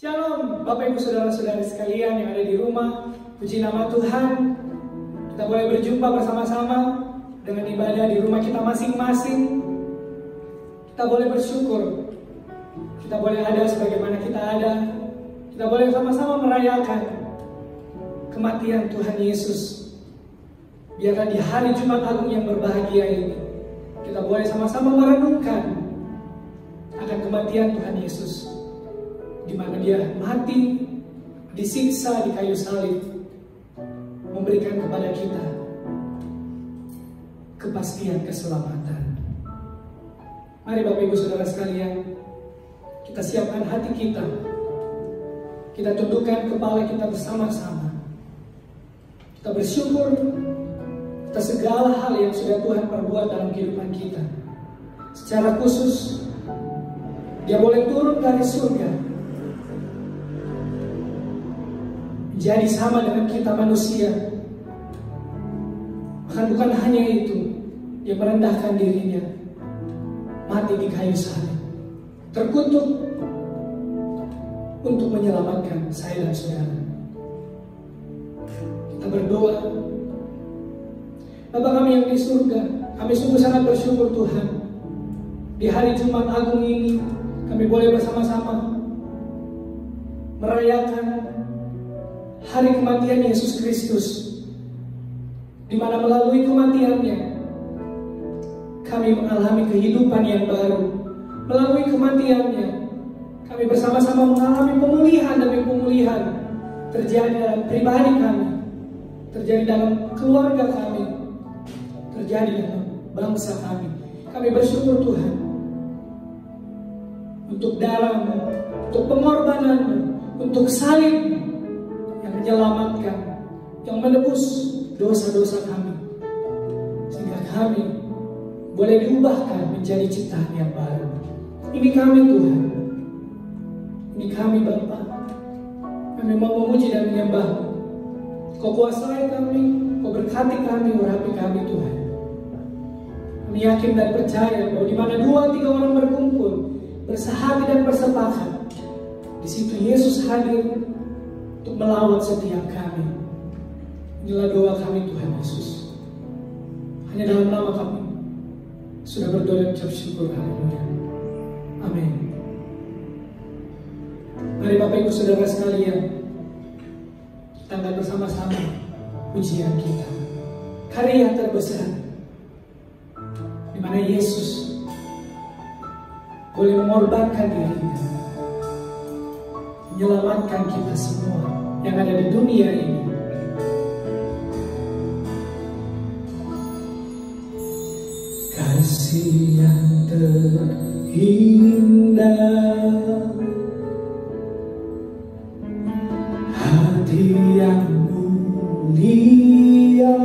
Shalom Bapak Ibu Saudara-saudari sekalian yang ada di rumah. Puji nama Tuhan, kita boleh berjumpa bersama-sama dengan ibadah di rumah kita masing-masing. Kita boleh bersyukur, kita boleh ada sebagaimana kita ada. Kita boleh sama-sama merayakan kematian Tuhan Yesus. Biarlah di hari Jumat Agung yang berbahagia ini, kita boleh sama-sama merenungkan akan kematian Tuhan Yesus, di mana Dia mati, disiksa di kayu salib, memberikan kepada kita kepastian keselamatan. Mari Bapak Ibu Saudara sekalian, kita siapkan hati kita, kita tundukkan kepala kita bersama-sama. Kita bersyukur atas segala hal yang sudah Tuhan perbuat dalam kehidupan kita. Secara khusus, Dia boleh turun dari surga, jadi sama dengan kita manusia. Bahkan bukan hanya itu, Dia merendahkan dirinya, mati di kayu salib, terkutuk untuk menyelamatkan saya dan saudara. Kita berdoa, Bapa kami yang di surga, kami sungguh sangat bersyukur Tuhan. Di hari Jumat Agung ini, kami boleh bersama-sama merayakan hari kematian Yesus Kristus, di mana melalui kematiannya kami mengalami kehidupan yang baru. Melalui kematiannya kami bersama-sama mengalami pemulihan demi pemulihan terjadi dalam pribadi kami, terjadi dalam keluarga kami, terjadi dalam bangsa kami. Kami bersyukur Tuhan untuk darah-Mu, untuk pengorbanan-Mu, untuk salib yang menyelamatkan, yang menebus dosa-dosa kami, sehingga kami boleh diubahkan menjadi ciptaan yang baru. Ini kami Tuhan, ini kami Bapa. Kami mau memuji dan menyembah-Mu. Kau kuasai kami, Kau berkati kami, urapi kami Tuhan. Kami yakin dan percaya bahwa di mana 2-3 orang berkumpul, bersehati dan bersepakat, di situ Yesus hadir untuk melawat setiap kami. Inilah doa kami Tuhan Yesus. Hanya dalam nama kami sudah berdoa dan ucap syukur. Haleluya. Amin. Mari Bapak Ibu Saudara sekalian, kita akan bersama-sama pujian kita, karya terbesar, di mana Yesus boleh mengorbankan dirinya, menyelamatkan kita semua yang ada di dunia ini. Kasih yang terindah, hati yang mulia,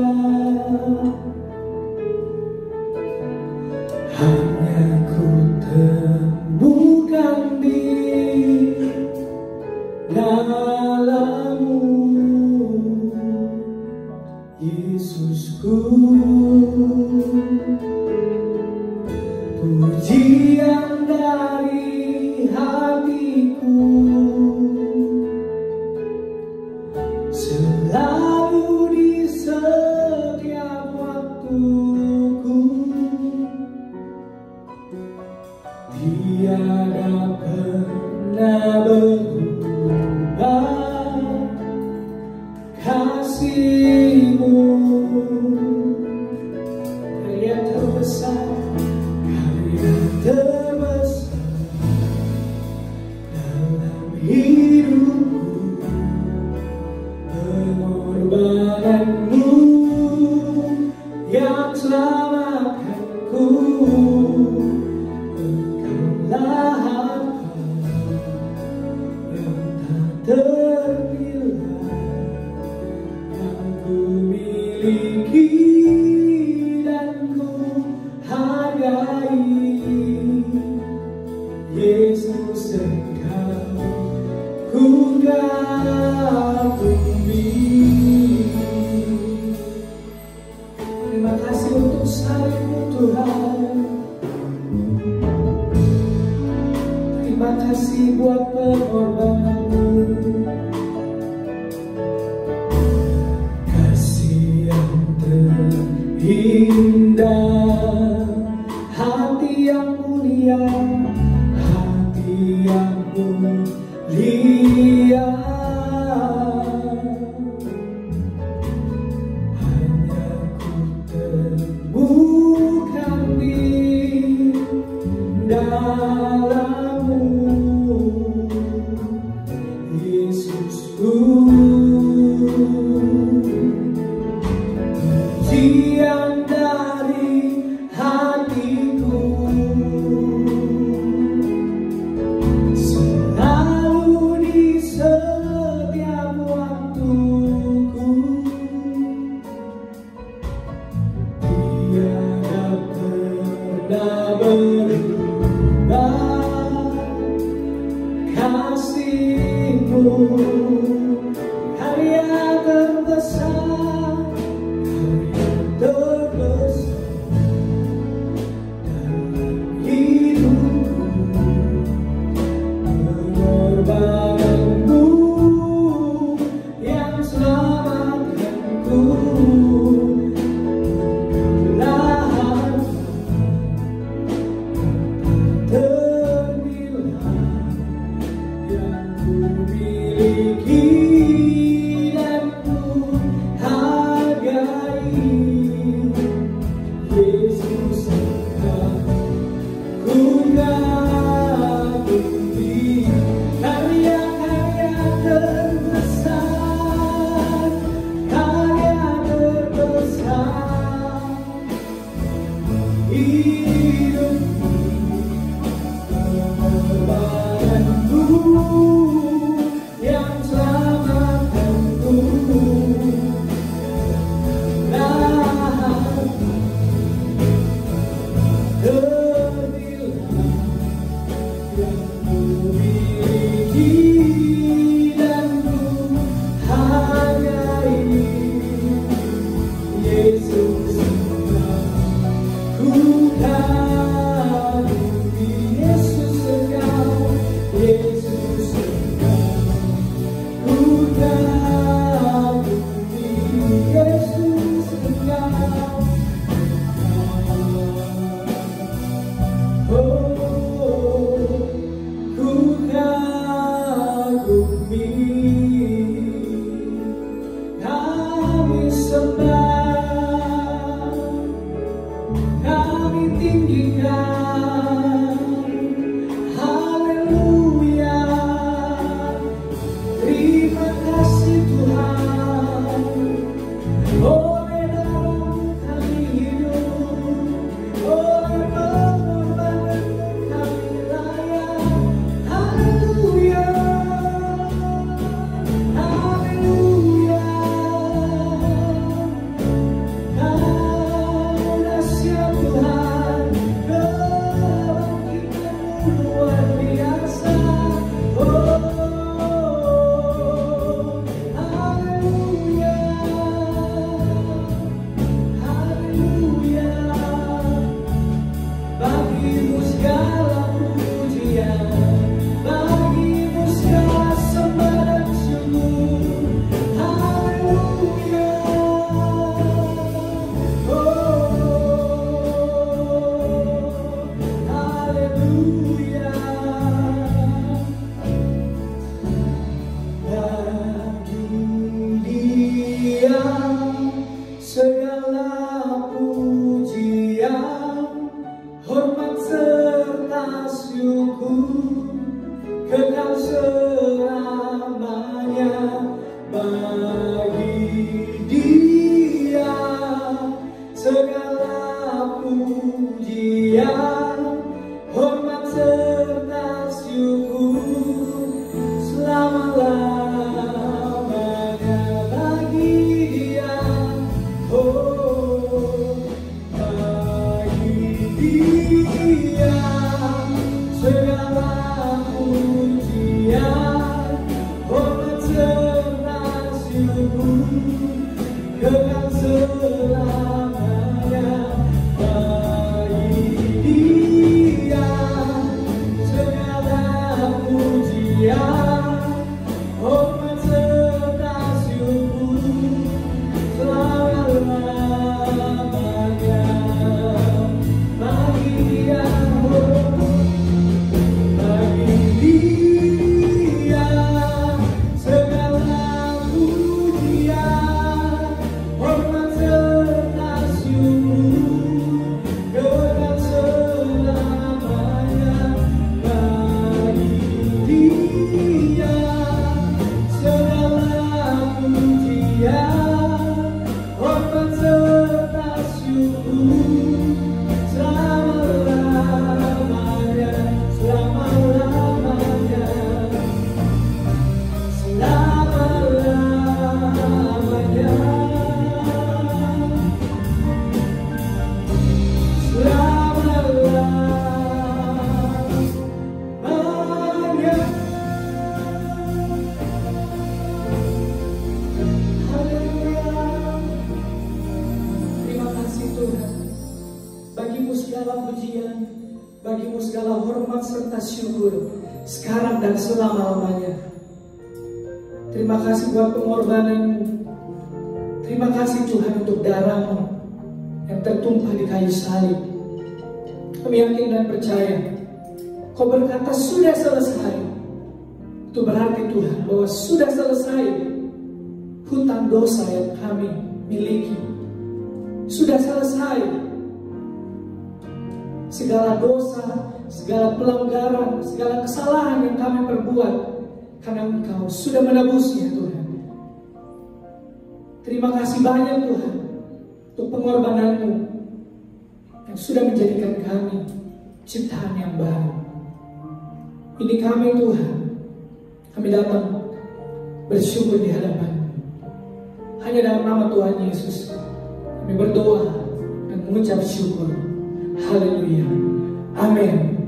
hanya ku temukan di dalam-Mu, Yesusku. Pujian dari hatiku selalu di setiap waktuku. Tiada pernah berubah kasih-Mu, karya terbesar, terbesar dalam hidupku. Pengorbanan-Mu yang selamatkanku. Engkaulah harta yang tak ternilai yang ku miliki dan ku hargai. Yesus Engkau ku kagumi. Terima kasih untuk salib-Mu Tuhan. Terima kasih buat pengorbanan-Mu. lihat, hanya ku temukan di dalammu, Yesusku. Pujian dari hatiku selalu di setiap waktuku, tiada pernah berubah kasih-Mu, karya terbesar, terbesar dalam hidupku, pengorbananmu yang selamatkanku, pembelahan ternilai yang ku miliki dan ku hargai. Yesus, ku kagumi karya-karya terbesar, karya terbesar hidupku, pengorbananmu yang selamatkanku, ternilai yang ku miliki dan ku hargai. Yesus, ku kagumi. Yesus, Engkau, Yesus, Engkau, ku kagumi. Yesus, Engkau, ku kagumi. Kami sembah, kami tinggikan, haleluya. Terima kasih Tuhan, oleh darah-Mu kami hidup, oleh pengorbanan-Mu kami layak. Haleluya, haleluya. Kau dahsyat Tuhan, kebangkitan-Mu luar biasa. Oh, haleluya, haleluya. Bagi-Mu segala pujian, bagi-Mu segala sembah dan syukur. Haleluya, oh, haleluya. Bagi Dia segala pujian, hormat serta syukur, kekal selamanya. Bagi Dia segala pujian, hormat serta syukur, selama-lamanya. Bagi Dia, oh, bagi Dia segala pujian, hormat serta syukur. serta syukur sekarang dan selama-lamanya. Terima kasih buat pengorbanan-Mu. Terima kasih Tuhan untuk darah-Mu yang tertumpah di kayu salib. Kami yakin dan percaya Kau berkata sudah selesai. Itu berarti Tuhan bahwa sudah selesai hutang dosa yang kami miliki. Sudah selesai segala dosa, segala pelanggaran, segala kesalahan yang kami perbuat, karena Engkau sudah menebusnya Tuhan. Terima kasih banyak Tuhan untuk pengorbanan-Mu yang sudah menjadikan kami ciptaan yang baru. Ini kami Tuhan, kami datang bersyukur di hadapan-Mu. Hanya dalam nama Tuhan Yesus kami berdoa dan mengucap syukur. Haleluya. Amin.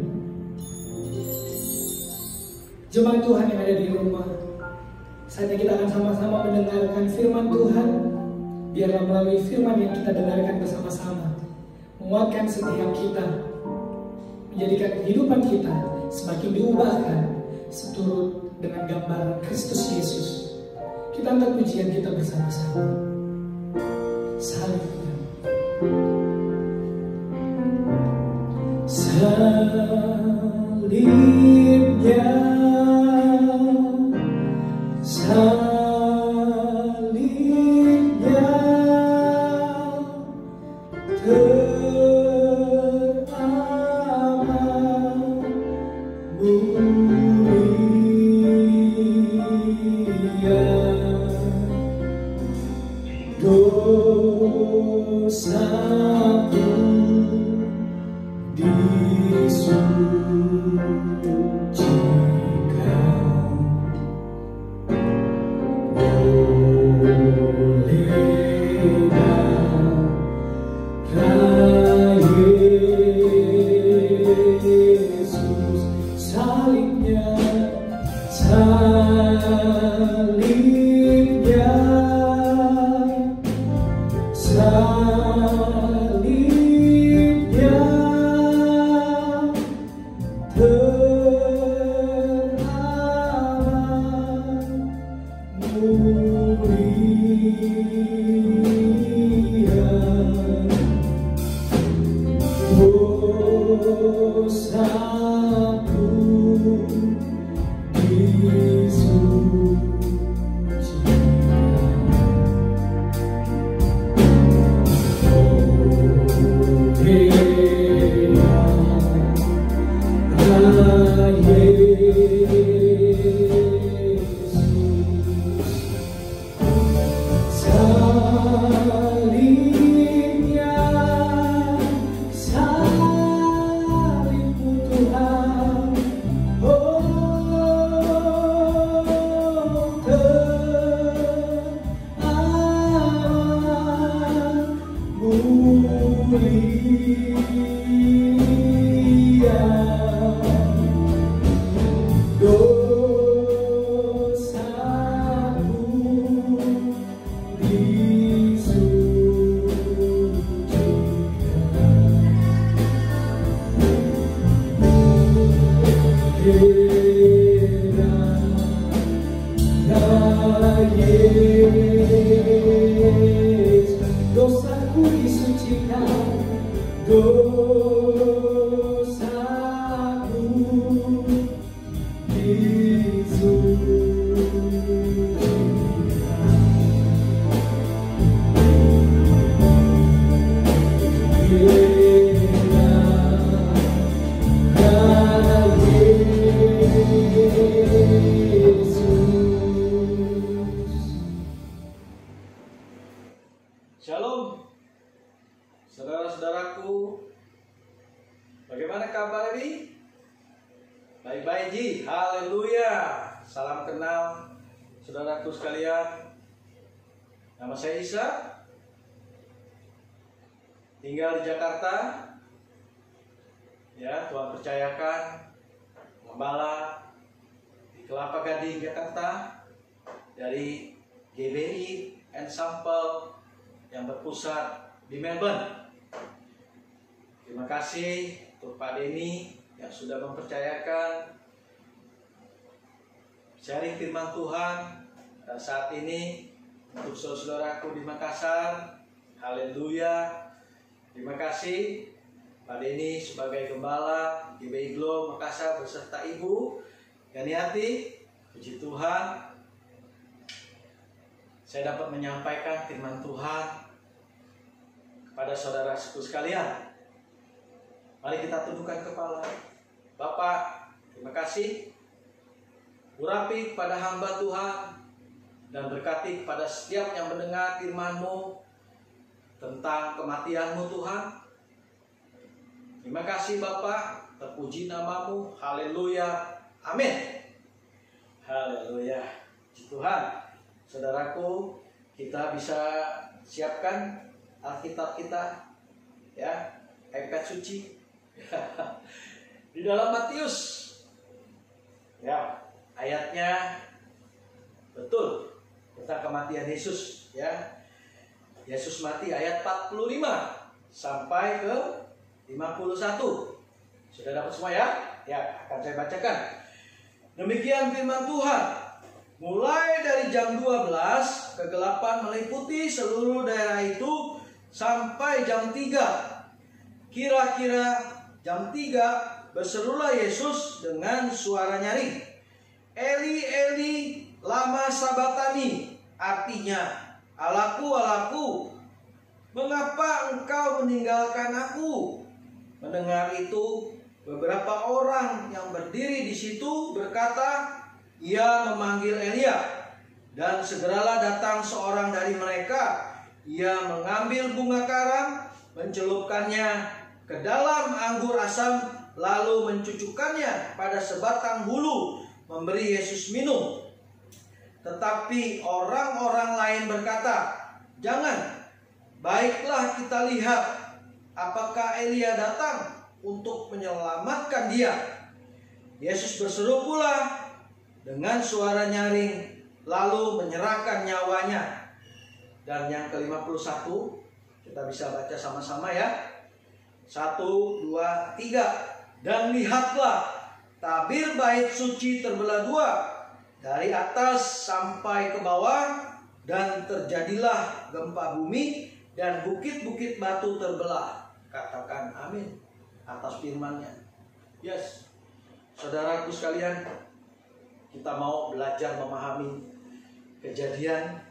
Jemaat Tuhan yang ada di rumah, saatnya kita akan sama-sama mendengarkan firman Tuhan. Biarlah melalui firman yang kita dengarkan bersama-sama menguatkan setiap kita, menjadikan kehidupan kita semakin diubahkan seturut dengan gambaran Kristus Yesus. Kita angkat pujian kita bersama-sama. Salibnya, salibnya, salibnya teramat mulia, dosaku disucikan oleh darah Yesus. Salibnya, salibnya, salibnya teramat mulia, dosaku salibnya, salibmu Tuhan, oh teramat mulia, dosaku dosaku disucikan, dosaku Shalom, saudara-saudaraku. Bagaimana kabar ini? Baik-baik Ji, haleluya. Salam kenal saudaraku sekalian. Nama saya Isa, tinggal di Jakarta. Ya, Tuhan percayakan gembala di Kelapa Gading, Jakarta, dari GBI Ensemble yang berpusat di Melbourne. Terima kasih untuk Pak Denny yang sudah mempercayakan sharing firman Tuhan saat ini untuk saudaraku di Makassar. Haleluya. Terima kasih Pak Denny sebagai gembala GBI Glow Makassar beserta Ibu Ganiati. Puji Tuhan, saya dapat menyampaikan firman Tuhan kepada saudara-saudaraku sekalian. Mari kita tundukkan kepala. Bapak, terima kasih. Urapi kepada hamba Tuhan dan berkati kepada setiap yang mendengar firman-Mu tentang kematian-Mu Tuhan. Terima kasih Bapak, terpuji nama-Mu. Haleluya. Amin. Haleluya. Puji Tuhan. Saudaraku, kita bisa siapkan Alkitab kita, ya, iPad suci. Di dalam Matius, ya, ayatnya betul tentang kematian Yesus, ya. Yesus mati ayat 45 sampai ke 51. Sudah dapat semua ya? Ya, akan saya bacakan. Demikian firman Tuhan. Mulai dari jam 12 kegelapan meliputi seluruh daerah itu sampai jam 3. Kira-kira jam 3 berserulah Yesus dengan suara nyaring. Eli, Eli, lama sabatani. Artinya, Allahku, Allahku, mengapa engkau meninggalkan aku? Mendengar itu, beberapa orang yang berdiri di situ berkata, ia memanggil Elia. Dan segeralah datang seorang dari mereka. Ia mengambil bunga karam, mencelupkannya ke dalam anggur asam, lalu mencucukkannya pada sebatang bulu, memberi Yesus minum. Tetapi orang-orang lain berkata, jangan, baiklah kita lihat apakah Elia datang untuk menyelamatkan dia. Yesus berseru pula dengan suara nyaring, lalu menyerahkan nyawanya. Dan yang ke-51 kita bisa baca sama-sama ya. 1, 2, 3. Dan lihatlah, tabir bait suci terbelah dua, dari atas sampai ke bawah, dan terjadilah gempa bumi, dan bukit-bukit batu terbelah. Katakan amin atas firman-Nya. Yes, saudaraku sekalian, kita mau belajar memahami kejadian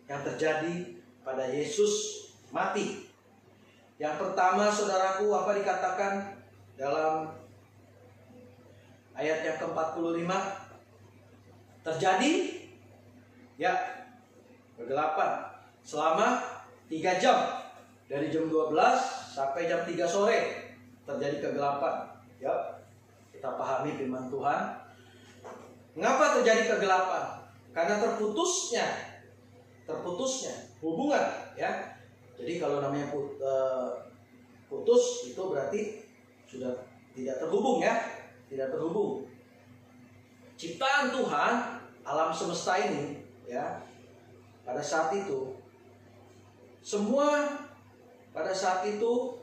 yang terjadi pada Yesus mati. Yang pertama, saudaraku, apa dikatakan dalam ayat yang ke-45? Terjadi, ya, kegelapan selama 3 jam. Dari jam 12 sampai jam 3 sore terjadi kegelapan. Ya, kita pahami firman Tuhan. Mengapa terjadi kegelapan? Karena terputusnya hubungan, ya. Jadi kalau namanya putus itu berarti sudah tidak terhubung, ya, tidak terhubung. Ciptaan Tuhan, alam semesta ini, ya, pada saat itu, semua pada saat itu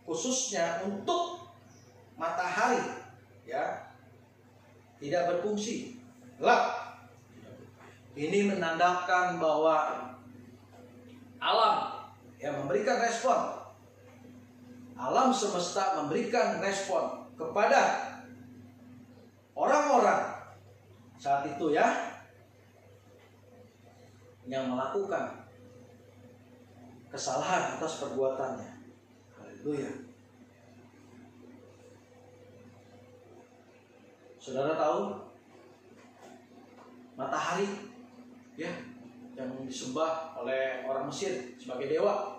khususnya untuk matahari, ya, tidak berfungsi, gelap. Ini menandakan bahwa alam yang memberikan respon, alam semesta memberikan respon kepada orang-orang saat itu, ya, yang melakukan kesalahan atas perbuatannya. Haleluya. Saudara tahu matahari, ya, yang disembah oleh orang Mesir sebagai dewa.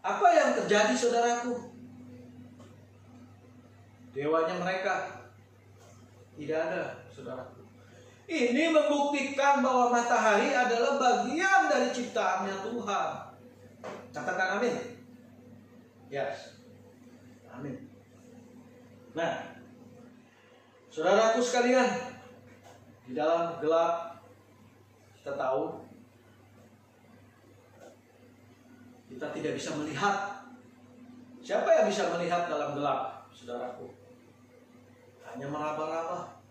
Apa yang terjadi, saudaraku? Dewanya mereka tidak ada, saudaraku. Ini membuktikan bahwa matahari adalah bagian dari ciptaannya Tuhan. Katakan amin. Yes. Amin. Nah, saudaraku sekalian, di dalam gelap kita tahu kita tidak bisa melihat. Siapa yang bisa melihat dalam gelap, saudaraku? hanya meraba-raba,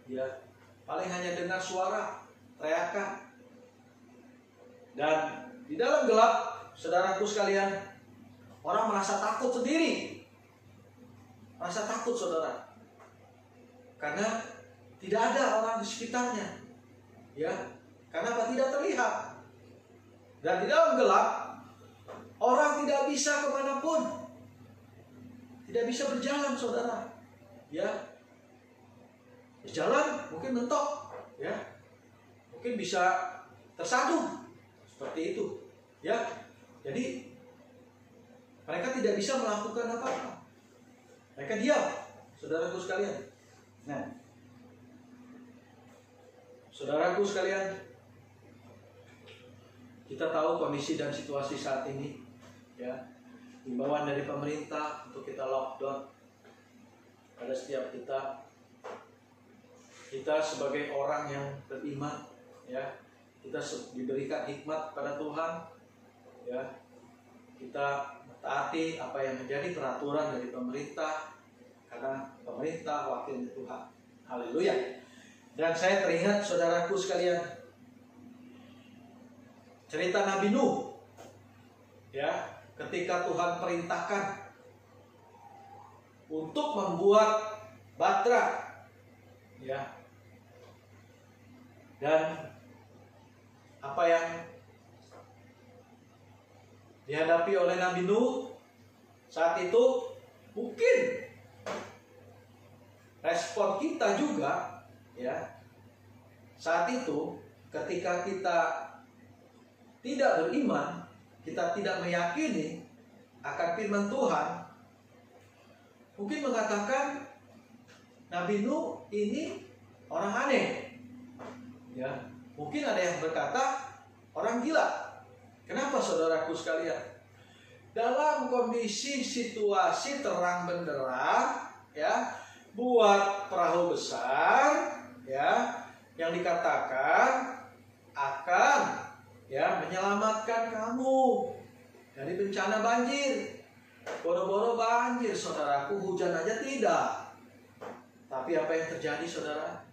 ya, paling hanya dengar suara teriakan. Dan di dalam gelap, saudaraku sekalian, orang merasa takut sendiri, merasa takut saudara, karena tidak ada orang di sekitarnya, ya, karena apa? Tidak terlihat. Dan di dalam gelap, orang tidak bisa kemanapun, tidak bisa berjalan saudara, ya, jalan mungkin mentok, ya, mungkin bisa tersadung seperti itu, ya. Jadi mereka tidak bisa melakukan apa-apa, mereka diam, saudaraku sekalian. Nah, saudaraku sekalian, kita tahu kondisi dan situasi saat ini, ya, himbauan dari pemerintah untuk kita lockdown pada setiap kita sebagai orang yang beriman, ya, kita diberikan hikmat pada Tuhan, ya, kita mentaati apa yang menjadi peraturan dari pemerintah, karena pemerintah wakil Tuhan. Haleluya. Dan saya teringat saudaraku sekalian, cerita Nabi Nuh, ya, ketika Tuhan perintahkan untuk membuat batra, ya, dan apa yang dihadapi oleh Nabi Nuh saat itu, mungkin respon kita juga, ya, saat itu ketika kita tidak beriman, kita tidak meyakini akan firman Tuhan, mungkin mengatakan Nabi Nuh ini orang aneh, ya. Mungkin ada yang berkata orang gila. Kenapa saudaraku sekalian? Dalam kondisi situasi terang benderang, ya, buat perahu besar, ya, yang dikatakan akan, ya, menyelamatkan kamu dari bencana banjir. Boro-boro banjir saudaraku, hujan aja tidak. Tapi apa yang terjadi saudara?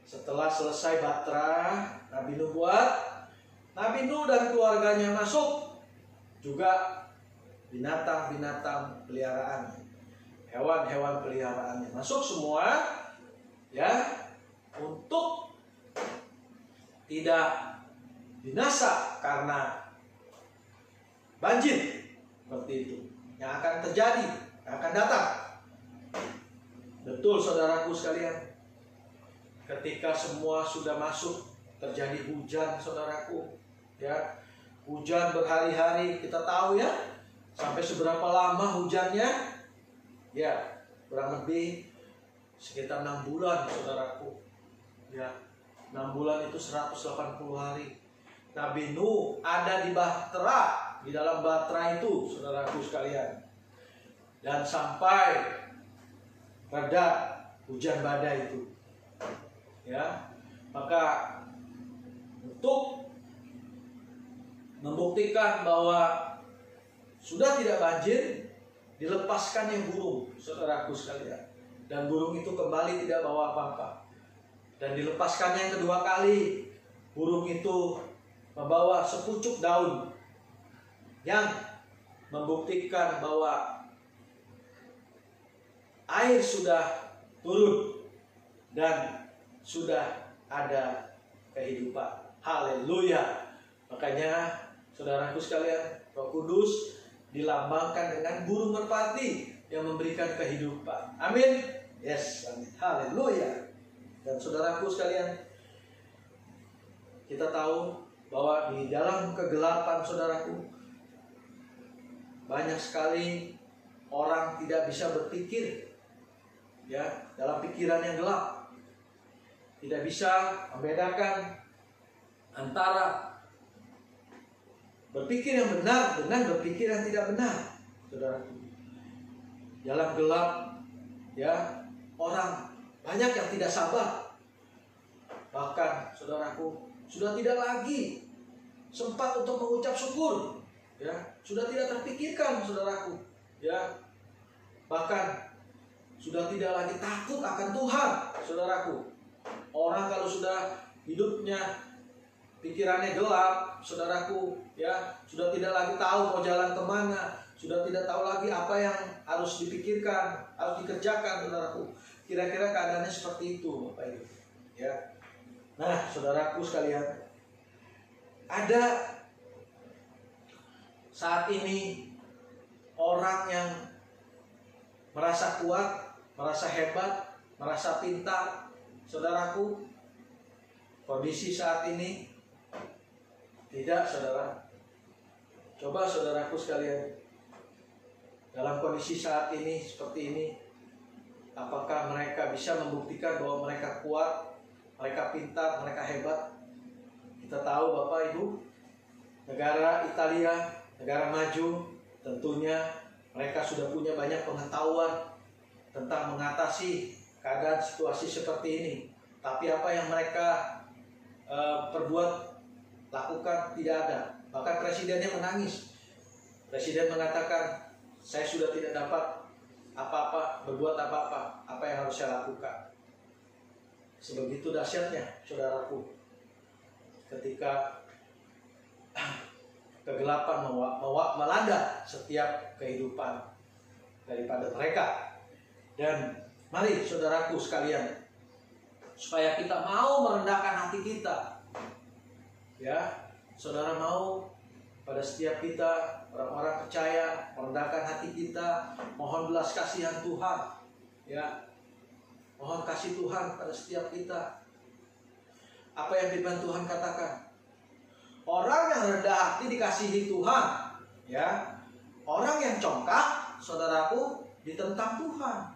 Setelah selesai batra Nabi Nuh buat, Nabi Nuh dan keluarganya masuk, juga binatang-binatang peliharaannya, hewan-hewan peliharaannya masuk semua, ya, untuk tidak binasa karena banjir seperti itu yang akan terjadi, yang akan datang. Betul saudaraku sekalian, ketika semua sudah masuk, terjadi hujan saudaraku, ya, hujan berhari-hari. Kita tahu, ya, sampai seberapa lama hujannya, ya, kurang lebih sekitar 6 bulan saudaraku, ya, 6 bulan itu 180 hari. Nabi Nuh ada di bahtera, di dalam bahtera itu saudaraku sekalian, dan sampai reda hujan badai itu, ya. Maka untuk membuktikan bahwa sudah tidak banjir, dilepaskannya burung saudaraku sekalian, dan burung itu kembali tidak bawa apa-apa. Dan dilepaskannya yang kedua kali, burung itu membawa sepucuk daun yang membuktikan bahwa air sudah turun dan sudah ada kehidupan. Haleluya. Makanya saudaraku sekalian, Roh Kudus dilambangkan dengan burung merpati yang memberikan kehidupan. Amin. Yes, amin. Haleluya. Dan saudaraku sekalian, kita tahu bahwa di dalam kegelapan saudaraku, banyak sekali orang tidak bisa berpikir, ya, dalam pikiran yang gelap. Tidak bisa membedakan antara berpikir yang benar dengan berpikir yang tidak benar, saudaraku. Dalam gelap, ya, orang banyak yang tidak sabar. Bahkan saudaraku, sudah tidak lagi sempat untuk mengucap syukur, ya, sudah tidak terpikirkan saudaraku, ya. Bahkan sudah tidak lagi takut akan Tuhan, saudaraku. Orang kalau sudah hidupnya, pikirannya gelap, saudaraku, ya, sudah tidak lagi tahu mau jalan kemana, sudah tidak tahu lagi apa yang harus dipikirkan, harus dikerjakan, saudaraku. Kira-kira keadaannya seperti itu, Bapak Ibu. Ya. Nah, saudaraku sekalian, ada saat ini orang yang merasa kuat, merasa hebat, merasa pintar, saudaraku. Kondisi saat ini tidak, saudara. Coba saudaraku sekalian, dalam kondisi saat ini seperti ini, apakah mereka bisa membuktikan bahwa mereka kuat, mereka pintar, mereka hebat? Kita tahu Bapak Ibu, negara Italia, negara maju, tentunya mereka sudah punya banyak pengetahuan tentang mengatasi keadaan situasi seperti ini. Tapi apa yang mereka perbuat, lakukan, tidak ada. Bahkan presidennya menangis. Presiden mengatakan, saya sudah tidak dapat apa-apa, berbuat apa-apa, apa yang harus saya lakukan. Sebegitu dahsyatnya, saudaraku, ketika kegelapan melanda setiap kehidupan daripada mereka. Dan mari saudaraku sekalian, supaya kita mau merendahkan hati kita, ya, saudara, mau pada setiap kita orang-orang percaya merendahkan hati kita, mohon belas kasihan Tuhan, ya, mohon kasih Tuhan pada setiap kita. Apa yang firman Tuhan katakan? Orang yang rendah hati dikasihi Tuhan, ya. Orang yang congkak, saudaraku, ditentang Tuhan.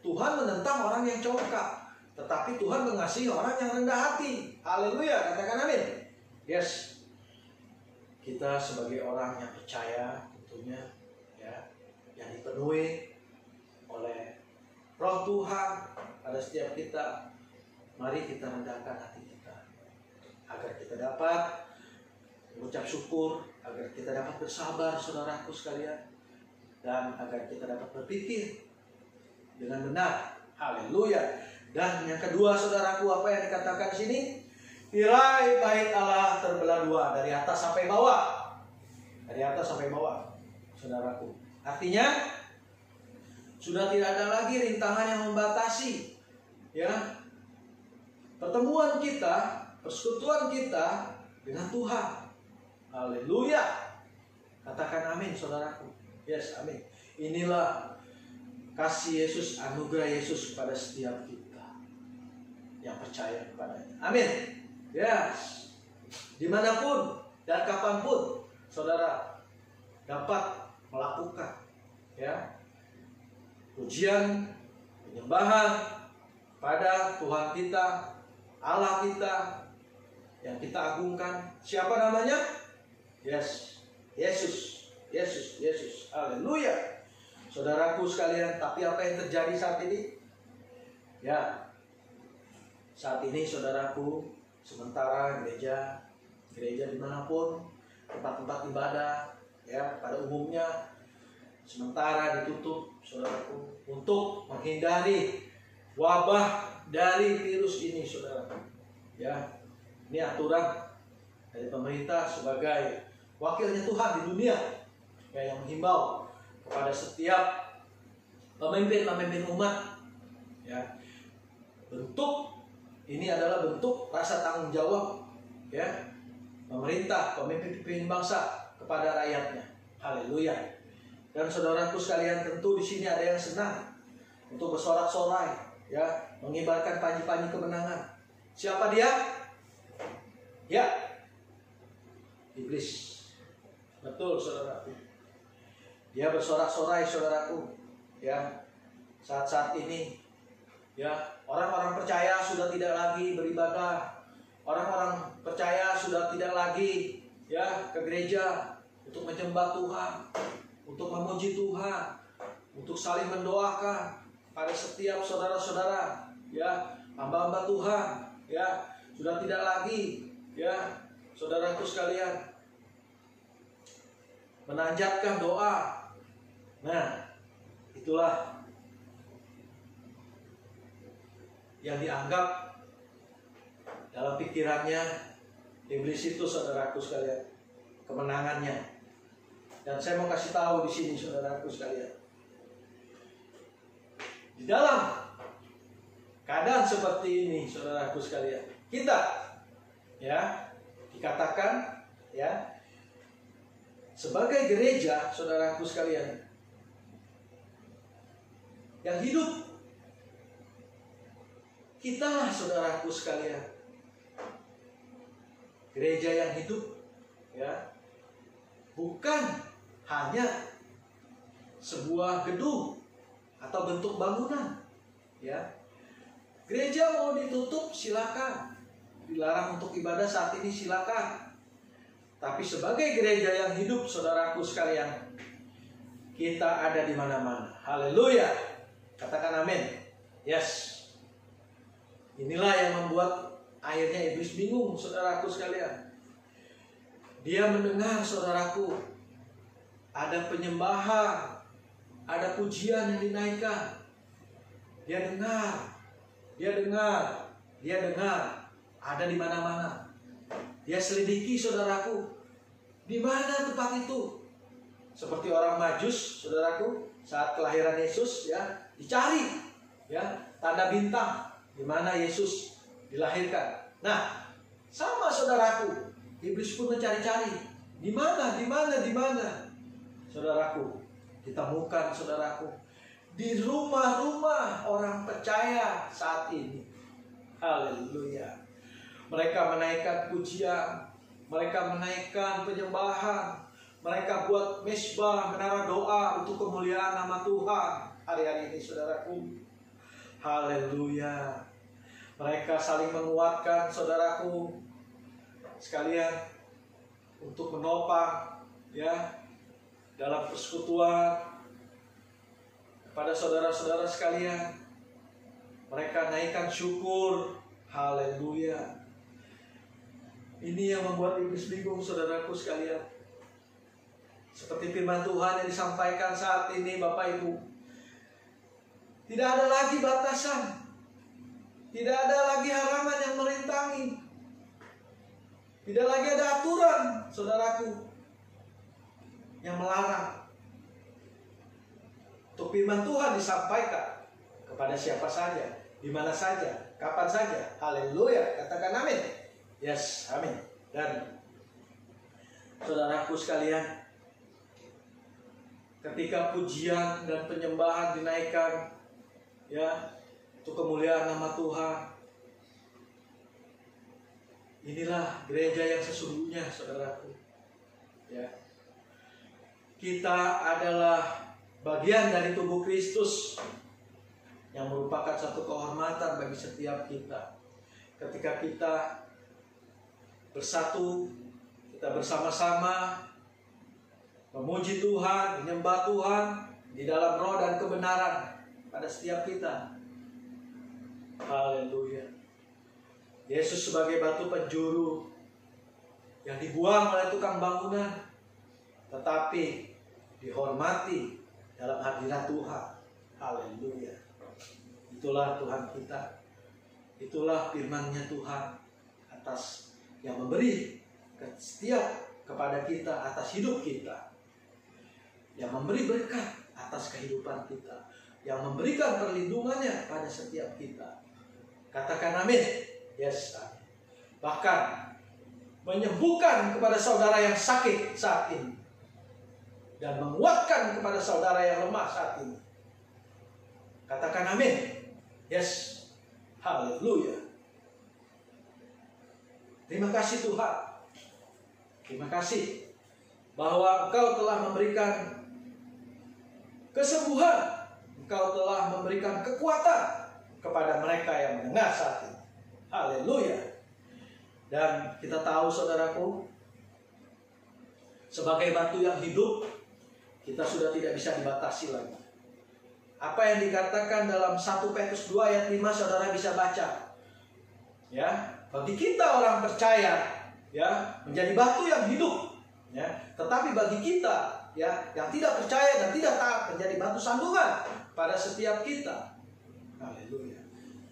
Tuhan menentang orang yang congkak, tetapi Tuhan mengasihi orang yang rendah hati. Haleluya, katakan amin. Yes. Kita sebagai orang yang percaya, tentunya, ya, yang dipenuhi oleh Roh Tuhan pada setiap kita, mari kita rendahkan hati kita, agar kita dapat mengucap syukur, agar kita dapat bersabar, saudaraku sekalian, dan agar kita dapat berpikir dengan benar. Haleluya. Dan yang kedua, saudaraku, apa yang dikatakan di sini? Tirai bait Allah terbelah dua, dari atas sampai bawah. Dari atas sampai bawah, saudaraku. Artinya sudah tidak ada lagi rintangan yang membatasi, ya, pertemuan kita, persekutuan kita dengan Tuhan. Haleluya. Katakan amin, saudaraku. Yes, amin. Inilah kasih Yesus, anugerah Yesus kepada setiap kita yang percaya kepadanya. Amin. Yes. Dimanapun dan kapanpun saudara dapat melakukan, ya, pujian, penyembahan pada Tuhan kita, Allah kita yang kita agungkan. Siapa namanya? Yes, Yesus, Yesus, Yesus. Haleluya. Saudaraku sekalian, tapi apa yang terjadi saat ini? Ya, saat ini saudaraku, sementara gereja dimanapun, tempat-tempat ibadah, ya, pada umumnya sementara ditutup, saudaraku, untuk menghindari wabah dari virus ini, saudaraku. Ya, ini aturan dari pemerintah sebagai wakilnya Tuhan di dunia, ya, yang menghimbau kepada setiap pemimpin umat, ya, bentuk ini adalah bentuk rasa tanggung jawab, ya, pemerintah, pemimpin bangsa kepada rakyatnya. Haleluya. Dan saudaraku sekalian, tentu di sini ada yang senang untuk bersorak-sorai, ya, mengibarkan panji-panji kemenangan. Siapa dia? Ya, iblis. Betul, saudaraku. Dia bersorak-sorai, saudaraku, ya, saat-saat ini, ya, orang-orang percaya sudah tidak lagi beribadah. Orang-orang percaya sudah tidak lagi, ya, ke gereja untuk menyembah Tuhan, untuk memuji Tuhan, untuk saling mendoakan pada setiap saudara-saudara, ya, hamba-hamba Tuhan, ya, sudah tidak lagi, ya, saudaraku sekalian, menanjatkan doa. Nah, itulah yang dianggap dalam pikirannya iblis itu, saudaraku sekalian, kemenangannya. Dan saya mau kasih tahu di sini, saudaraku sekalian, di dalam keadaan seperti ini, saudaraku sekalian, kita ya dikatakan ya sebagai gereja, saudaraku sekalian, yang hidup. Kitalah, saudaraku sekalian, gereja yang hidup, ya, bukan hanya sebuah gedung atau bentuk bangunan, ya. Gereja mau ditutup, silakan. Dilarang untuk ibadah saat ini, silakan. Tapi sebagai gereja yang hidup, saudaraku sekalian, kita ada di mana-mana. Haleluya. Katakan amin. Yes. Inilah yang membuat akhirnya iblis bingung, saudaraku sekalian. Dia mendengar, saudaraku, ada penyembahan, ada pujian yang dinaikkan. Dia dengar, ada di mana-mana. Dia selidiki, saudaraku, di mana tempat itu. Seperti orang Majus, saudaraku, saat kelahiran Yesus, ya, dicari, ya, tanda bintang di mana Yesus dilahirkan. Nah, sama, saudaraku, iblis pun mencari-cari, di mana, saudaraku, ditemukan, saudaraku, di rumah-rumah orang percaya saat ini. Haleluya. Mereka menaikkan pujian, mereka menaikkan penyembahan, mereka buat mesbah, menara doa untuk kemuliaan nama Tuhan hari-hari ini, saudaraku. Haleluya. Mereka saling menguatkan, saudaraku sekalian, untuk menopang, ya, dalam persekutuan kepada saudara-saudara sekalian. Mereka naikkan syukur. Haleluya. Ini yang membuat iblis bingung, saudaraku sekalian. Seperti firman Tuhan yang disampaikan saat ini, Bapak Ibu, tidak ada lagi batasan, tidak ada lagi halangan yang merintangi, tidak lagi ada aturan, saudaraku, yang melarang untuk firman Tuhan disampaikan kepada siapa saja, di mana saja, kapan saja. Haleluya. Katakan amin. Yes, amin. Dan saudaraku sekalian, ketika pujian dan penyembahan dinaikkan, ya, untuk kemuliaan nama Tuhan, inilah gereja yang sesungguhnya, saudaraku. Ya, kita adalah bagian dari tubuh Kristus yang merupakan satu kehormatan bagi setiap kita. Ketika kita bersatu, kita bersama-sama memuji Tuhan, menyembah Tuhan di dalam roh dan kebenaran pada setiap kita. Haleluya. Yesus sebagai batu penjuru yang dibuang oleh tukang bangunan, tetapi dihormati dalam hadirat Tuhan. Haleluya. Itulah Tuhan kita. Itulah firman-Nya Tuhan atas yang memberi setiap kepada kita atas hidup kita, yang memberi berkat atas kehidupan kita, yang memberikan perlindungannya pada setiap kita. Katakan amin. Yes, amin. Bahkan menyembuhkan kepada saudara yang sakit saat ini, dan menguatkan kepada saudara yang lemah saat ini. Katakan amin. Yes. Haleluya. Terima kasih Tuhan. Terima kasih bahwa Engkau telah memberikan kesembuhan, Engkau telah memberikan kekuatan kepada mereka yang mendengar saat ini. Haleluya. Dan kita tahu, saudaraku, sebagai batu yang hidup, kita sudah tidak bisa dibatasi lagi. Apa yang dikatakan dalam 1 Petrus 2 ayat 5, saudara bisa baca. Ya, bagi kita orang percaya, ya, menjadi batu yang hidup, ya. Tetapi bagi kita, ya, yang tidak percaya dan tidak taat, menjadi batu sandungan pada setiap kita. Haleluya.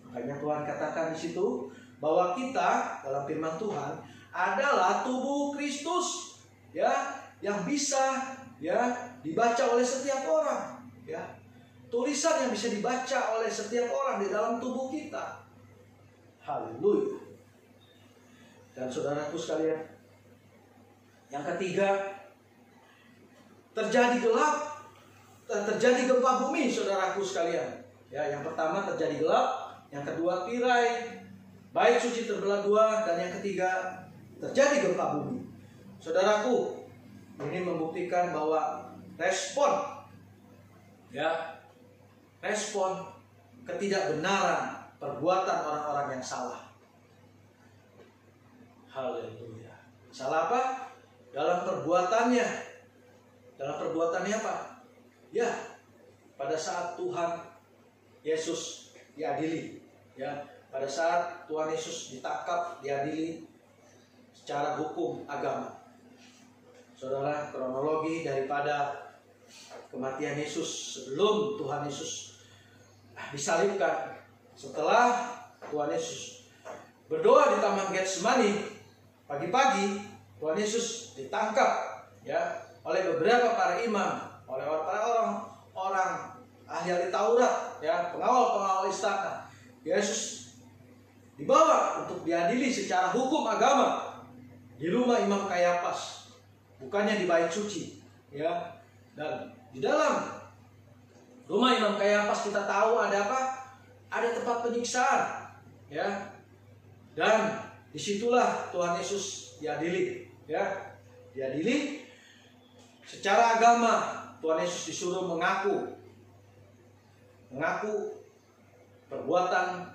Maka Makanya Tuhan katakan di situ bahwa kita dalam firman Tuhan adalah tubuh Kristus, ya, yang bisa ya dibaca oleh setiap orang, ya. Tulisan yang bisa dibaca oleh setiap orang di dalam tubuh kita. Haleluya. Dan saudaraku sekalian, yang ketiga, terjadi gelap, terjadi gempa bumi, saudaraku sekalian. Ya, yang pertama terjadi gelap, yang kedua tirai, bait suci terbelah dua, dan yang ketiga terjadi gempa bumi. Saudaraku, ini membuktikan bahwa respon ketidakbenaran perbuatan orang-orang yang salah. Haleluya. Salah apa? Dalam perbuatannya. Dalam perbuatannya apa? Ya, pada saat Tuhan Yesus diadili, ya, pada saat Tuhan Yesus ditangkap, diadili secara hukum agama. Saudara, kronologi daripada kematian Yesus sebelum Tuhan Yesus disalibkan, setelah Tuhan Yesus berdoa di Taman Getsemani, pagi-pagi Tuhan Yesus ditangkap, ya, oleh beberapa para imam, oleh para orang ahli Taurat, ya, pengawal istana. Yesus dibawa untuk diadili secara hukum agama di rumah Imam Kayafas, bukannya di bait suci, ya. Dan di dalam rumah Imam Kayafas kita tahu ada apa? Ada tempat penyiksaan, ya. Dan disitulah Tuhan Yesus diadili, ya. Diadili secara agama. Tuhan Yesus disuruh mengaku perbuatan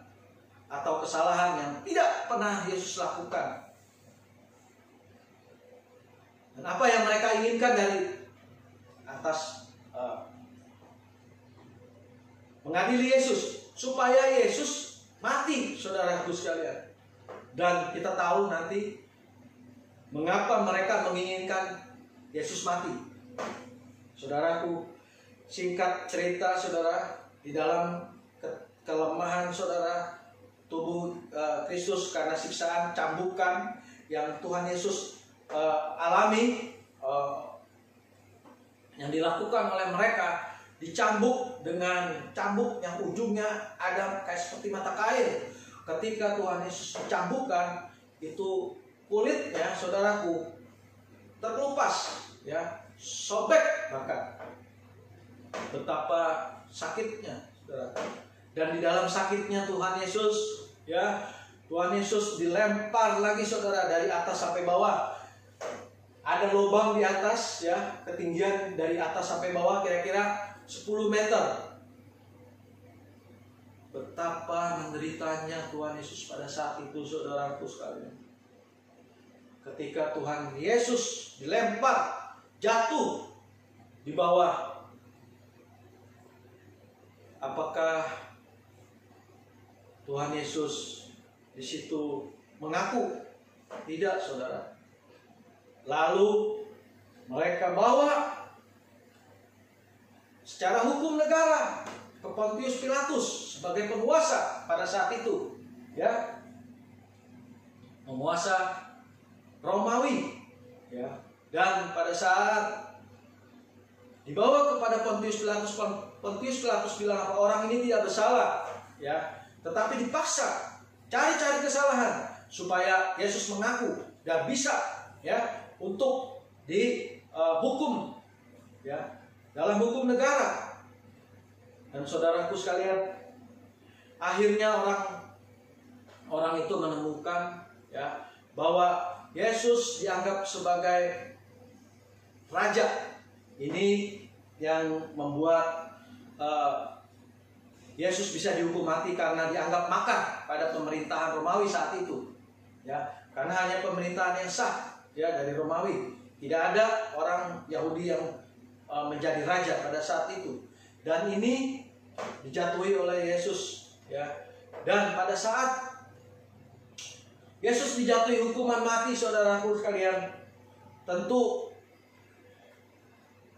atau kesalahan yang tidak pernah Yesus lakukan. Dan apa yang mereka inginkan dari atas mengadili Yesus, supaya Yesus mati, saudaraku sekalian. Dan kita tahu nanti mengapa mereka menginginkan Yesus mati. Saudaraku, singkat cerita, saudara, di dalam kelemahan saudara, tubuh Kristus karena siksaan, cambukan yang Tuhan Yesus alami, yang dilakukan oleh mereka, dicambuk dengan cambuk yang ujungnya ada kayak seperti mata kail. Ketika Tuhan Yesus dicambukkan, itu kulitnya, saudaraku, terkelupas, ya, sobek bahkan. Betapa sakitnya, saudara. Dan di dalam sakitnya Tuhan Yesus, ya, Tuhan Yesus dilempar lagi, saudara, dari atas sampai bawah. Ada lubang di atas, ya, ketinggian dari atas sampai bawah kira-kira 10 meter. Betapa menderitanya Tuhan Yesus pada saat itu, saudaraku sekalian. Ketika Tuhan Yesus dilempar, jatuh di bawah, apakah Tuhan Yesus di situ mengaku? Tidak, saudara. Lalu mereka bawa secara hukum negara ke Pontius Pilatus sebagai penguasa pada saat itu, ya, penguasa Romawi, ya. Dan pada saat dibawa kepada Pontius Pilatus, Pontius Pilatus bilang apa? Orang ini tidak bersalah, ya, tetapi dipaksa cari-cari kesalahan supaya Yesus mengaku dan bisa, ya, untuk dihukum, ya, dalam hukum negara. Dan saudaraku sekalian, akhirnya orang itu menemukan, ya, bahwa Yesus dianggap sebagai raja. Ini yang membuat Yesus bisa dihukum mati karena dianggap makar pada pemerintahan Romawi saat itu, ya, karena hanya pemerintahan yang sah, ya, dari Romawi. Tidak ada orang Yahudi yang menjadi raja pada saat itu. Dan ini dijatuhi oleh Yesus, ya. Dan pada saat Yesus dijatuhi hukuman mati, saudaraku sekalian, tentu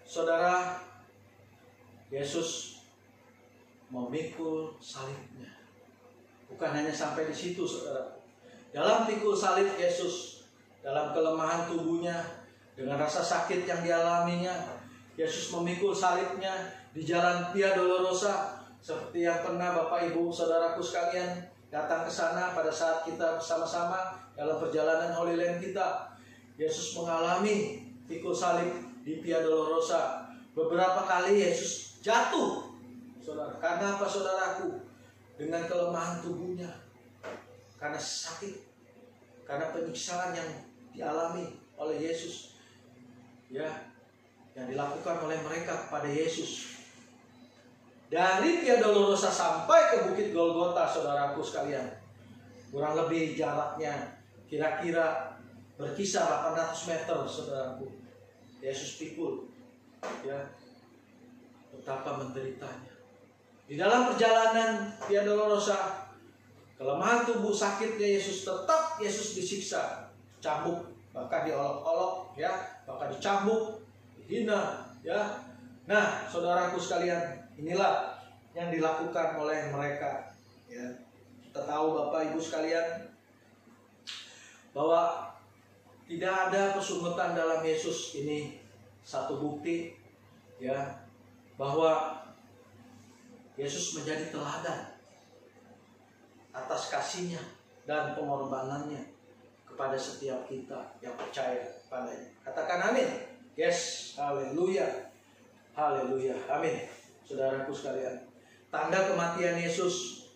saudara, Yesus memikul salibnya. Bukan hanya sampai di situ, saudara. Dalam pikul salib Yesus, dalam kelemahan tubuhnya, dengan rasa sakit yang dialaminya, Yesus memikul salibnya di jalan Via Dolorosa. Seperti yang pernah Bapak Ibu Saudaraku sekalian datang ke sana pada saat kita bersama-sama dalam perjalanan Holy Land kita. Yesus mengalami pikul salib di Via Dolorosa. Beberapa kali Yesus jatuh, saudara. Karena apa, saudaraku? Dengan kelemahan tubuhnya, karena sakit, karena penyiksaan yang dialami oleh Yesus, ya, yang dilakukan oleh mereka kepada Yesus. Dari Via Dolorosa sampai ke Bukit Golgota, saudaraku sekalian, kurang lebih jaraknya kira-kira berkisar 800 meter, saudaraku. Yesus pikul, ya, betapa menderitanya. Di dalam perjalanan Via Dolorosa, kelemahan tubuh, sakitnya Yesus, tetap Yesus disiksa, cambuk, bahkan diolok-olok, ya, bahkan dicambuk, dihina, ya. Nah, saudaraku sekalian, inilah yang dilakukan oleh mereka, ya. Kita tahu Bapak Ibu sekalian bahwa tidak ada kesungutan dalam Yesus. Ini satu bukti, ya, bahwa Yesus menjadi teladan atas kasihnya dan pengorbanannya kepada setiap kita yang percaya padanya. Katakan amin. Yes, haleluya. Haleluya, amin. Saudaraku sekalian, tanda kematian Yesus,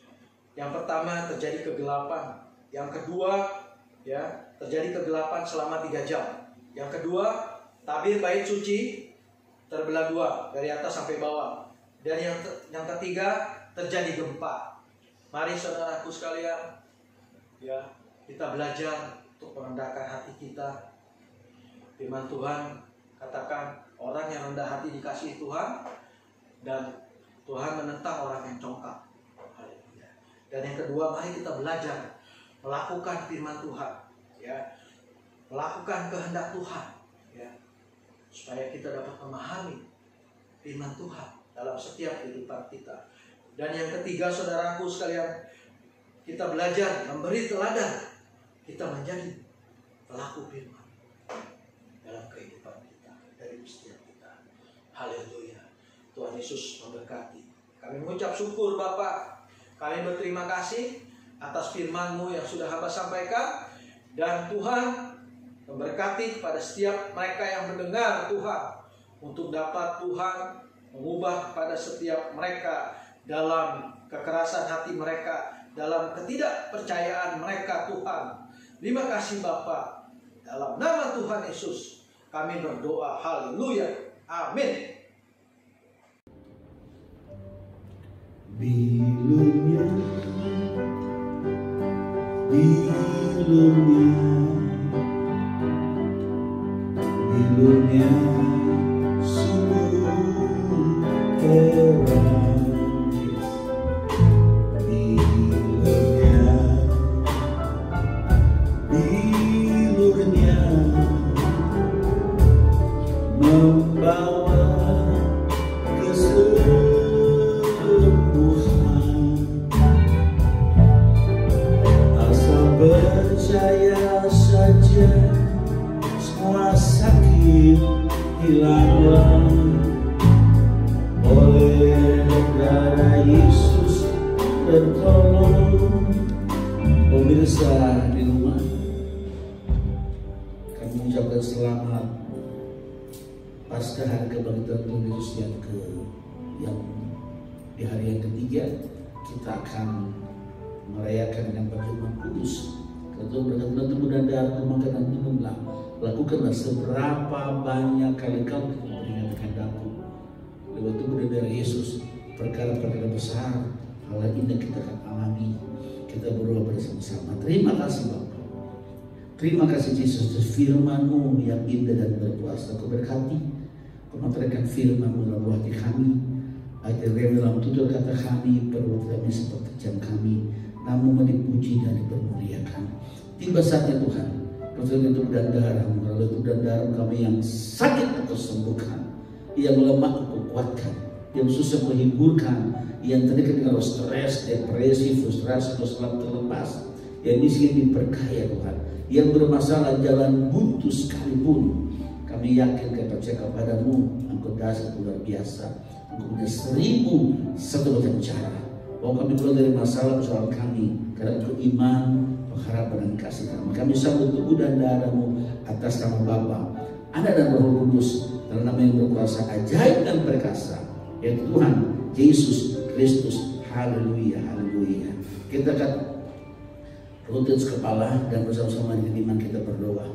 yang pertama terjadi kegelapan, yang kedua, ya, terjadi kegelapan selama 3 jam. Yang kedua, tabir bait suci terbelah 2 dari atas sampai bawah. Dan yang ketiga, terjadi gempa. Mari saudaraku sekalian, ya, kita belajar untuk merendahkan hati kita. Firman Tuhan katakan, orang yang rendah hati dikasihi Tuhan, dan Tuhan menentang orang yang congkak. Dan yang kedua, mari kita belajar melakukan firman Tuhan, ya, melakukan kehendak Tuhan, ya, supaya kita dapat memahami firman Tuhan dalam setiap kehidupan kita. Dan yang ketiga, saudaraku sekalian, kita belajar memberi teladan. Kita menjadi pelaku firman dalam kehidupan kita, dari setiap kita. Haleluya. Tuhan Yesus memberkati. Kami mengucap syukur Bapa. Kami berterima kasih atas firman-Mu yang sudah Hamba sampaikan. Dan Tuhan memberkati kepada setiap mereka yang mendengar, Tuhan, untuk dapat Tuhan mengubah pada setiap mereka dalam kekerasan hati mereka, dalam ketidakpercayaan mereka, Tuhan. Terima kasih Bapa. Dalam nama Tuhan Yesus kami berdoa. Haleluya. Amin. Bilunya, bilunya, bilunya sungguh heran. Bilunya, bilurnya membawa percaya saja, semua sakit hilanglah oleh darah Yesus tertolong. Pemirsa di rumah, kami mengucapkan selamat Paskah hari kebangkitan Tuhan Yesus yang di hari yang ketiga kita akan merayakan dengan bagaimana kudus. Kalau berkata tubuh dan darah makanan minumlah, lakukanlah seberapa banyak kali kau memperingatkan aku. Lewat tubuh dan darah Yesus, perkara-perkara besar hal indah kita akan alami. Kita berdoa bersama-sama. Terima kasih Bapa. Terima kasih Yesus atas firman-Mu yang indah dan berkuasa. Kau berkati, kau menerangkan firman-Mu dalam hati kami. Agar dalam tutur kata kami, perbuatan kami seperti jam kami, namun dipuji dan dipermuliakan. Tiba saatnya Tuhan, melalui tubuh dan darah, melalui tubuh dan darah kami yang sakit Engkau sembuhkan, yang lemah Engkau kuatkan. yang susah menghiburkan, yang terdekat dengan stres, depresi, frustrasi, atau selalu terlepas, yang miskin diperkaya Tuhan, yang bermasalah jalan buntu sekalipun, kami yakin dan percaya kepadamu, Engkau dasar luar biasa, Engkau punya 1001 macam cara, bahwa kami keluar dari masalah persoalan kami, karena Engkau iman, pengharapan dan kasih kami. Kami sambut tubuh dan darah-Mu atas nama Bapa, Anak dan Roh Kudus, dalam nama yang berkuasa ajaib dan perkasa, yaitu Tuhan Yesus Kristus. Haleluya, haleluya. Kita akan rutin kepala dan bersama-sama dengan iman kita berdoa.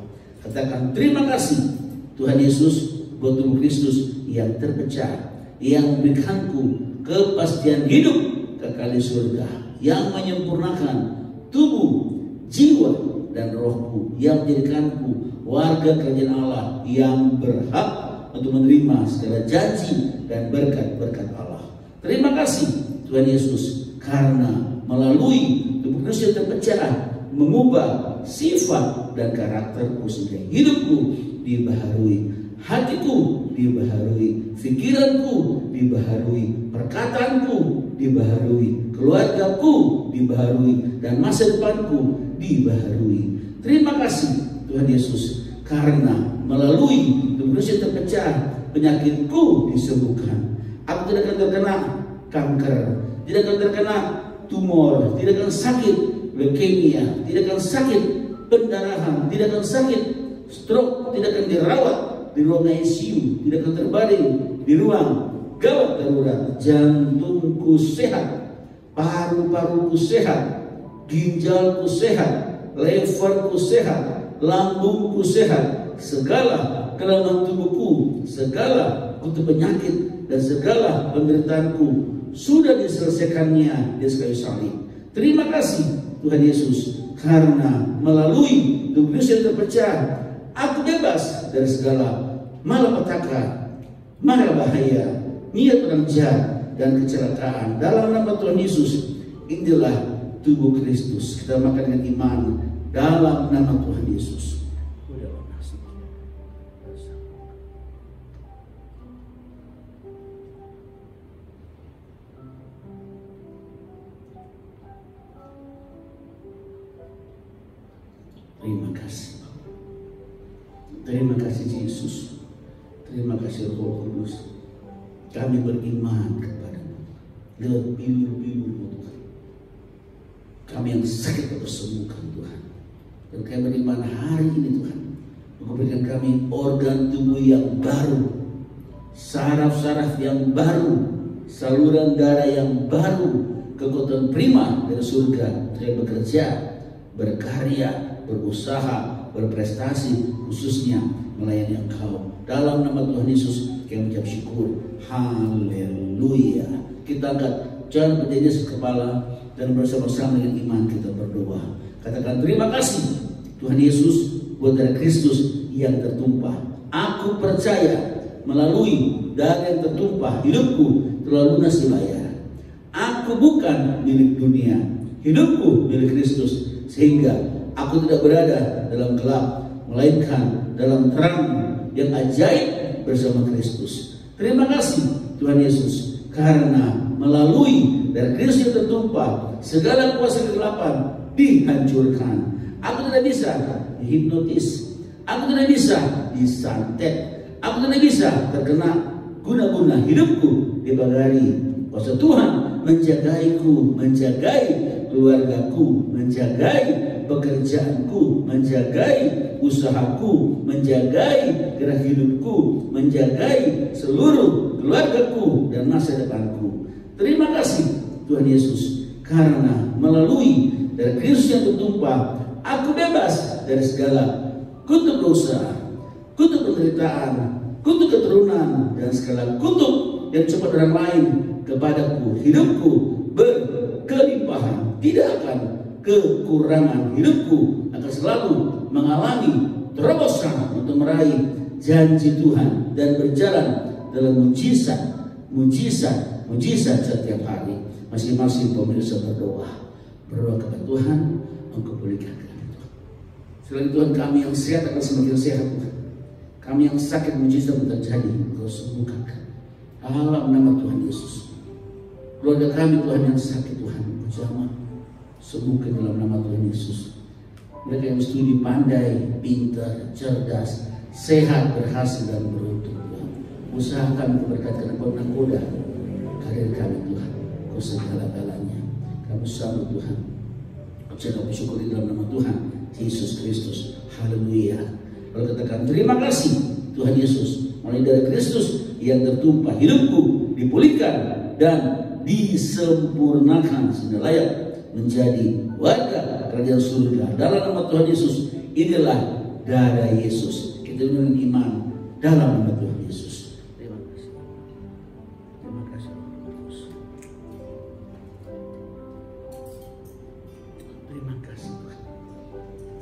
Katakan terima kasih Tuhan Yesus buat tubuh Kristus yang terpecah, yang memberikanku kepastian hidup kekal di surga, yang menyempurnakan tubuh, jiwa, dan rohku, yang menjadikanku warga kerajaan Allah yang berhak untuk menerima segala janji dan berkat-berkat Allah. Terima kasih Tuhan Yesus, karena melalui tubuh Kristus yang terpecah mengubah sifat dan karakterku, sehingga hidupku dibaharui, hatiku dibaharui, pikiranku dibaharui, perkataanku dibaharui, keluargaku dibaharui, dan masa depanku dibaharui. Terima kasih Tuhan Yesus, karena melalui tubuh Kristus yang terpecah penyakitku disembuhkan. Aku tidak akan terkena kanker, tidak akan terkena tumor, tidak akan sakit leukemia, tidak akan sakit pendarahan, tidak akan sakit stroke, tidak akan dirawat di ruang ICU, tidak akan terbaring di ruang gawat darurat. Jantungku sehat, paru-paruku sehat, ginjalku sehat, leverku sehat, lambungku sehat, segala kelemahan tubuhku, segala untuk penyakit dan segala penderitaanku sudah diselesaikannya di kayu salib. Terima kasih Tuhan Yesus, karena melalui tubuh Kristus yang terpecah aku bebas dari segala malapetaka, bahaya, niat orang jahat, dan kecelakaan. Dalam nama Tuhan Yesus, inilah tubuh Kristus. Kita makan dengan iman dalam nama Tuhan Yesus. Terima kasih. Terima kasih Yesus. Terima kasih Roh Kudus. Kami beriman kepada-Mu lewat bilur-bilur-Mu Tuhan. Kami yang sakit Kau sembuhkan Tuhan. Dan kami beriman hari ini Tuhan, Engkau berikan kami organ tubuh yang baru, saraf-saraf yang baru, saluran darah yang baru, kekuatan prima dari surga. Kami bekerja, berkarya, berusaha, berprestasi, khususnya melayani Engkau. Dalam nama Tuhan Yesus kami mengucap syukur. Haleluya. Kita angkat jangan berdiri kepala dan bersama-sama dengan iman kita berdoa. Katakan terima kasih Tuhan Yesus buat darah Kristus yang tertumpah. Aku percaya melalui darah yang tertumpah hidupku telah lunas dibayar. Aku bukan milik dunia, hidupku milik Kristus, sehingga aku tidak berada dalam gelap, melainkan dalam terang yang ajaib bersama Kristus. Terima kasih Tuhan Yesus, karena melalui darah Kristus yang tertumpah segala kuasa kegelapan dihancurkan. Aku tidak bisa dihipnotis, aku tidak bisa disantet, aku tidak bisa terkena guna-guna hidupku dibagari. Kuasa Tuhan menjagaiku, menjagai keluargaku, menjagai pekerjaanku, menjagai usahaku, menjagai gerak hidupku, menjagai seluruh keluargaku dan masa depanku. Terima kasih Tuhan Yesus, karena melalui darah Kristus yang tertumpah aku bebas dari segala kutuk dosa, kutuk penderitaan, kutuk keturunan, dan segala kutuk yang cepat orang lain kepadaku. Hidupku berkelimpahan, tidak akan kekurangan. Hidupku akan selalu mengalami terobosan untuk meraih janji Tuhan dan berjalan dalam mujizat setiap hari. Masing-masing pemirsa berdoa kepada Tuhan, Engkau pulihkan kami Tuhan. Selain Tuhan, kami yang sehat akan semakin sehat Tuhan. Kami yang sakit mujizat terjadi, Engkau sembuhkan. Dalam nama Tuhan Yesus. Keluarga kami Tuhan yang sakit Tuhan, jamah sembuhkan dalam nama Tuhan Yesus. Mereka yang studi pandai, pintar, cerdas, sehat, berhasil dan beruntung Tuhan. Usahakan memberkatkan Engkau nakoda karir kami Tuhan. Kau segala-galanya. Kami sambut Tuhan. Kami syukuri dalam nama Tuhan Yesus Kristus. Haleluya. Lalu katakan terima kasih Tuhan Yesus. Mulai dari Kristus yang tertumpah hidupku dipulihkan dan disempurnakan sehingga layak menjadi warga kerajaan surga. Dalam nama Tuhan Yesus, inilah darah Yesus. Kita dengan iman dalam nama Tuhan Yesus. Terima kasih. Terima kasih. Terima kasih Tuhan.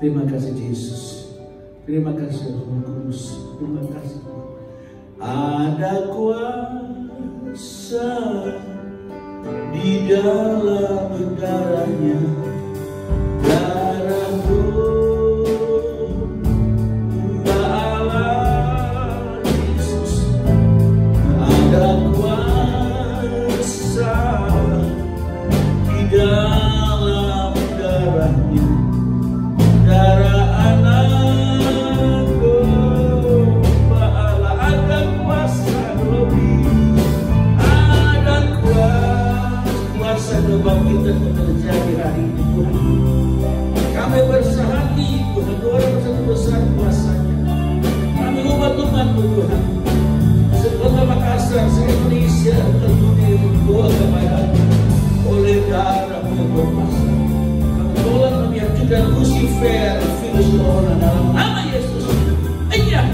Terima kasih Yesus. Terima kasih Roh Kudus. Terima kasih Tuhan. Ada kuasa di dalam darahnya, darah domba Allah Yesus. Ada kuasa di dalam darahnya, darah anak domba Allah. Ada kuasa lebih, ada kuasa kebangkitan yang terjadi hari ini Tuhan. Kami bersahati Tuhan, luar biasa besar kuasanya. Kami umat-umat Tuhan, sekota Makassar, se-Indonesia tertutup doa kepada oleh darah yang berkuasa. Kami tolong menyaksikan Lucifer, virus corona dalam nama Yesus. Iya,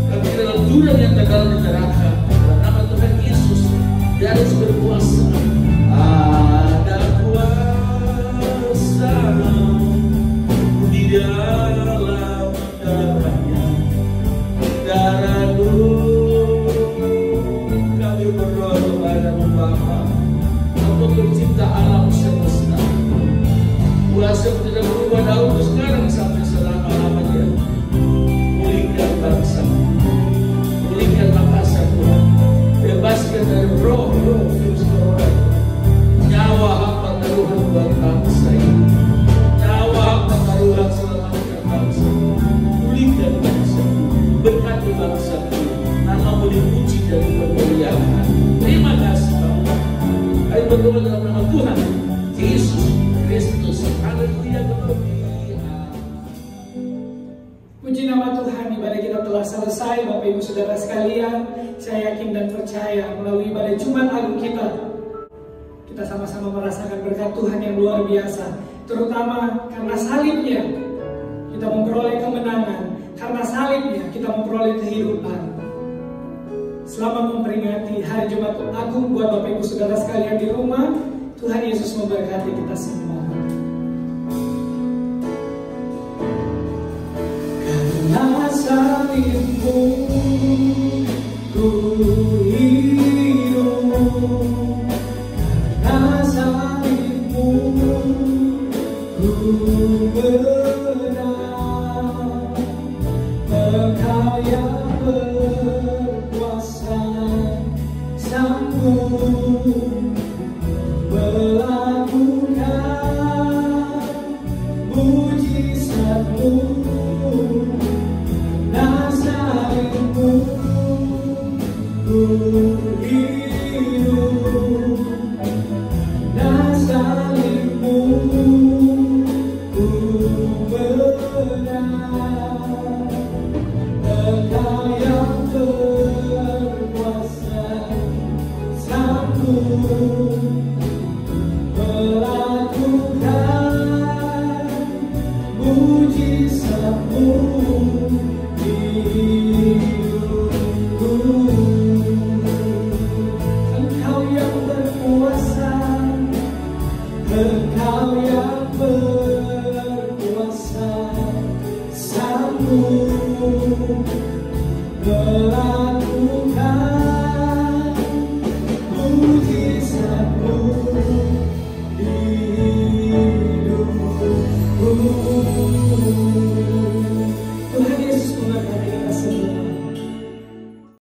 kami dalam jurang yang tegal di neraka dalam nama Tuhan Yesus. Dia harus berkuasa. Ada kuasa di dalam darahnya, darah kami berdoa kepada Bapa untuk pencipta alam semesta. Kuasa tidak berubah dahulu sekarang sampai selama-lamanya. Pulihkan bangsa, pulihkan Makassar Tuhan, bebaskan dari roh virus corona. Nyawa hamba taruhan buat bangsa ini, nyawa hamba taruhan selamatkan bangsa, pulihkan bangsa, berkati bangsa, namamu dipuji dan dipermuliakan. Terima kasih Bapa. Ayo berdoa dalam nama Tuhan Yesus Kristus. Haleluya. Puji nama Tuhan, ibadah kita telah selesai Bapak Ibu Saudara sekalian. Saya yakin dan percaya melalui ibadah Jumat Agung kita sama-sama merasakan berkat Tuhan yang luar biasa. Terutama karena salibnya kita memperoleh kemenangan, karena salibnya kita memperoleh kehidupan. Selama memperingati hari Jumat Agung buat Bapak Ibu Saudara sekalian di rumah, Tuhan Yesus memberkati kita semua. Karena salibmu ku hidup, karena salibmu ku menang. Engkau yang berkuasa sanggup melakukan mujizat-Mu. Salibmu ku hidup, salibmu ku menang. Engkau yang berkuasa sanggup melakukan mujizat-Mu. Engkau yang berkuasa, Engkau yang berkuasa, sanggup melakukan mujizat-Mu di hidupku. Tuhan Yesus memberkati.